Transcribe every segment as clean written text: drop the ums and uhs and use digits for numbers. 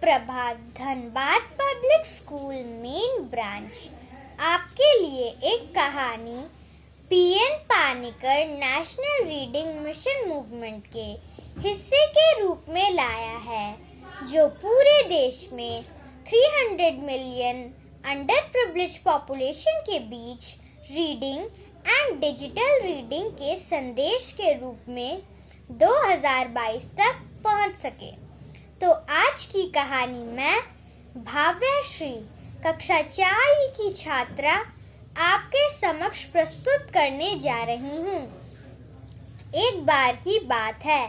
सुप्रभात। Dhanbad public school main branch आपके लिए एक कहानी PN Panicker national reading mission movement के हिस्से के रूप में लाया है, जो पूरे देश में 300 मिलियन अंडर प्रिविलेज पॉपुलेशन के बीच रीडिंग एंड डिजिटल रीडिंग के संदेश के रूप में 2022 तक पहुंच सके। तो आज की कहानी मैं भाव्यश्री कक्षा 4 की छात्रा आपके समक्ष प्रस्तुत करने जा रही हूँ। एक बार की बात है,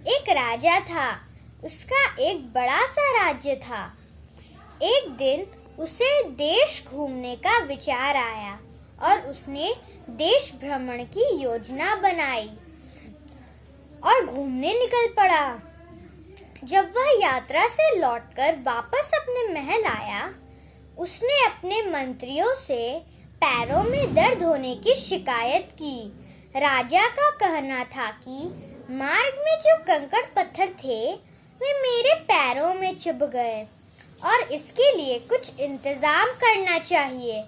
एक राजा था। उसका एक बड़ा सा राज्य था। एक दिन उसे देश घूमने का विचार आया और उसने देश भ्रमण की योजना बनाई और घूमने निकल पड़ा। जब वह यात्रा से लौटकर वापस अपने महल आया, उसने अपने मंत्रियों से पैरों में दर्द होने की शिकायत की। राजा का कहना था कि मार्ग में जो कंकड़ पत्थर थे वे मेरे पैरों में चुभ गए और इसके लिए कुछ इंतजाम करना चाहिए।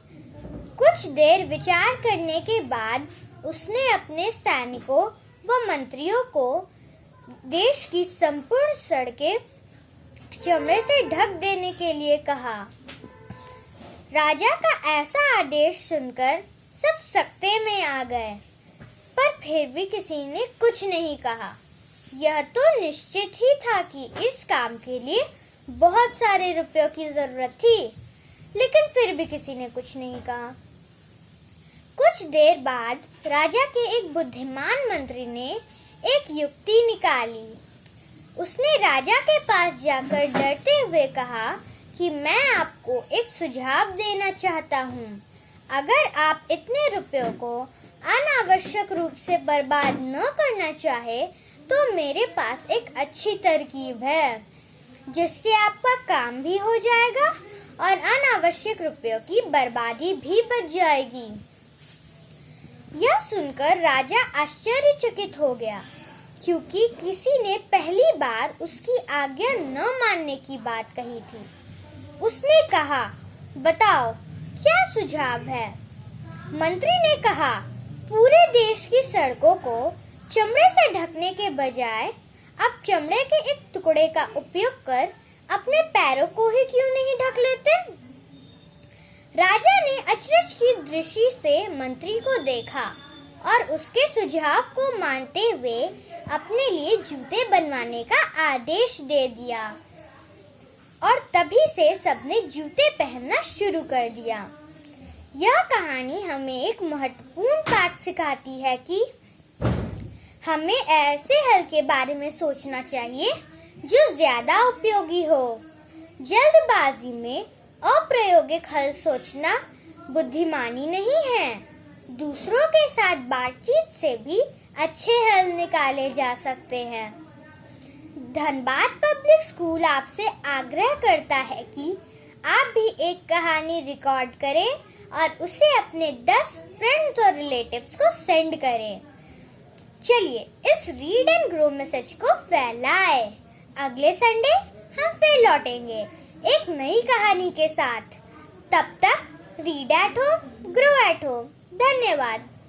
कुछ देर विचार करने के बाद उसने अपने सैनिकों व मंत्रियों को देश की संपूर्ण सड़कें चमड़े से ढक देने के लिए कहा। राजा का ऐसा आदेश सुनकर सब सकते में आ गए, पर फिर भी किसी ने कुछ नहीं कहा। यह तो निश्चित ही था कि इस काम के लिए बहुत सारे रुपयों की जरूरत थी, लेकिन फिर भी किसी ने कुछ नहीं कहा। कुछ देर बाद राजा के एक बुद्धिमान मंत्री ने एक युक्ति निकाली। उसने राजा के पास जाकर डरते हुए कहा कि मैं आपको एक सुझाव देना चाहता हूँ। अगर आप इतने रुपयों को अनावश्यक रूप से बर्बाद न करना चाहे, तो मेरे पास एक अच्छी तरकीब है, जिससे आपका काम भी हो जाएगा और अनावश्यक रुपयों की बर्बादी भी बच जाएगी। यह सुनकर राजा आश्चर्यचकित हो गया, क्योंकि किसी ने पहली बार उसकी आज्ञा न मानने की बात कही थी। उसने कहा, बताओ क्या सुझाव है? मंत्री ने कहा, पूरे देश की सड़कों को चमड़े से ढकने के बजाय आप चमड़े के एक टुकड़े का उपयोग कर अपने पैरों को ही क्यों नहीं ढक लेते? राजा ने अचरज की दृष्टि से मंत्री को देखा और उसके सुझाव को मानते हुए अपने लिए जूते बनवाने का आदेश दे दिया और तभी से सबने जूते पहनना शुरू कर दिया। यह कहानी हमें एक महत्वपूर्ण पाठ सिखाती है कि हमें ऐसे हल के बारे में सोचना चाहिए जो ज्यादा उपयोगी हो। जल्दबाजी में अप्रायोगिक हल सोचना बुद्धिमानी नहीं है। दूसरों के साथ बातचीत से भी अच्छे हल निकाले जा सकते हैं। धनबाद पब्लिक स्कूल आपसे आग्रह करता है कि आप भी एक कहानी रिकॉर्ड करें और उसे अपने 10 फ्रेंड्स और रिलेटिव्स को सेंड करें। चलिए इस रीड एंड ग्रो मैसेज को फैलाएं। अगले संडे हम फिर लौटेंगे एक नई कहानी के साथ। तब तक read at home, grow at home. धन्यवाद।